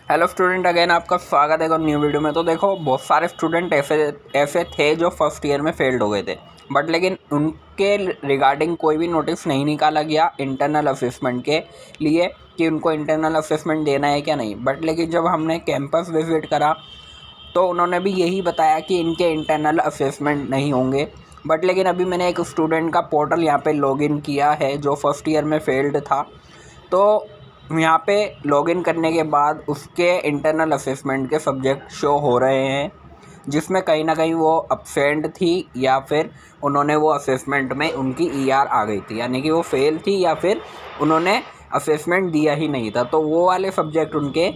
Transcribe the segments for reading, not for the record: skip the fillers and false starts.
Hello student, again आपका स्वागत है एक न्यू वीडियो में। तो देखो, बहुत सारे स्टूडेंट ऐसे थे जो फर्स्ट ईयर में फेल्ड हो गए थे, बट लेकिन उनके रिगार्डिंग कोई भी नोटिस नहीं निकाला गया इंटरनल असेसमेंट के लिए कि उनको इंटरनल असेसमेंट देना है क्या नहीं। बट लेकिन जब हमने कैंपस विजिट करा तो उन्होंने भी यही बताया कि इनके इंटरनल असेसमेंट नहीं होंगे। बट लेकिन अभी मैंने एक स्टूडेंट का पोर्टल यहाँ पे लॉगिन किया है जो फर्स्ट ईयर में फेल्ड था, तो यहाँ पे लॉगिन करने के बाद उसके इंटरनल असेसमेंट के सब्जेक्ट शो हो रहे हैं, जिसमें कहीं ना कहीं वो अब्सेंट थी या फिर उन्होंने वो असेसमेंट में उनकी ईआर आ गई थी, यानी कि वो फेल थी या फिर उन्होंने असेसमेंट दिया ही नहीं था। तो वो वाले सब्जेक्ट उनके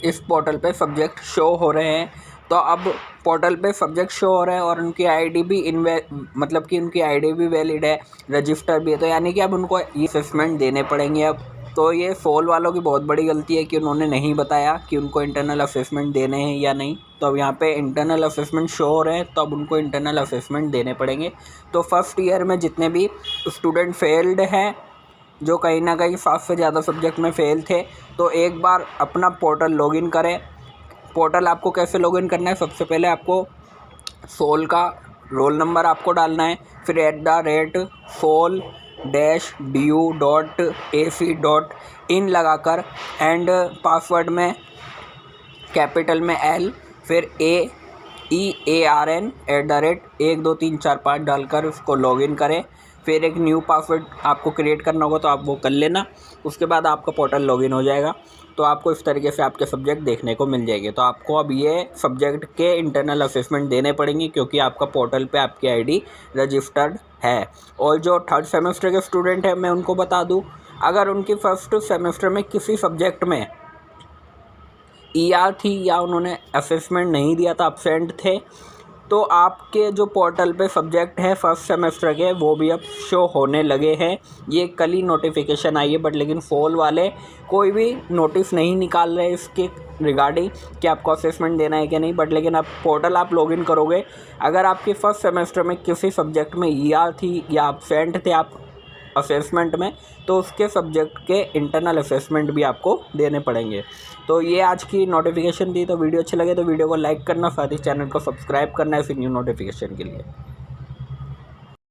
इस पोर्टल पे सब्जेक्ट शो हो रहे हैं। तो अब पोर्टल पे सब्जेक्ट शो हो रहे हैं और उनकी आईडी भी मतलब कि उनकी आईडी भी वैलिड है, रजिस्टर भी है। तो यानी कि अब उनको ये असेसमेंट देने पड़ेंगे अब। तो ये फोल वालों की बहुत बड़ी गलती है कि उन्होंने नहीं बताया कि उनको इंटरनल असेसमेंट देने हैं या नहीं। तो अब यहाँ पे इंटरनल असेसमेंट शो हो रहे हैं, तो अब उनको इंटरनल असेसमेंट देने पड़ेंगे। तो फर्स्ट ईयर में जितने भी स्टूडेंट फेल्ड हैं, जो कहीं ना कहीं 7 से ज़्यादा सब्जेक्ट में फ़ेल थे, तो एक बार अपना पोर्टल लॉगिन करें। पोर्टल आपको कैसे लॉगिन करना है? सबसे पहले आपको सोल का रोल नंबर आपको डालना है, फिर @sol-du.ac.in लगाकर एंड पासवर्ड में कैपिटल में L फिर AEARN @12345 डालकर उसको लॉगिन करें। फिर एक न्यू पासवर्ड आपको क्रिएट करना होगा, तो आप वो कर लेना। उसके बाद आपका पोर्टल लॉगिन हो जाएगा। तो आपको इस तरीके से आपके सब्जेक्ट देखने को मिल जाएंगे। तो आपको अब ये सब्जेक्ट के इंटरनल असेसमेंट देने पड़ेंगे, क्योंकि आपका पोर्टल पे आपकी आईडी रजिस्टर्ड है। और जो थर्ड सेमेस्टर के स्टूडेंट हैं, मैं उनको बता दूँ, अगर उनकी फर्स्ट सेमेस्टर में किसी सब्जेक्ट में ईआर थी या उन्होंने असेसमेंट नहीं दिया था, एब्सेंट थे, तो आपके जो पोर्टल पे सब्जेक्ट है फर्स्ट सेमेस्टर के, वो भी अब शो होने लगे हैं। ये कल ही नोटिफिकेशन आई है, बट लेकिन फॉल वाले कोई भी नोटिस नहीं निकाल रहे इसके रिगार्डिंग कि आपको असेसमेंट देना है कि नहीं। बट लेकिन आप पोर्टल आप लॉगिन करोगे, अगर आपके फर्स्ट सेमेस्टर में किसी सब्जेक्ट में ईआर थी या एब्सेंट थे आप असेसमेंट में, तो उसके सब्जेक्ट के इंटरनल असेसमेंट भी आपको देने पड़ेंगे। तो ये आज की नोटिफिकेशन थी। तो वीडियो अच्छी लगे तो वीडियो को लाइक करना, साथ ही चैनल को सब्सक्राइब करना है फिर न्यू नोटिफिकेशन के लिए।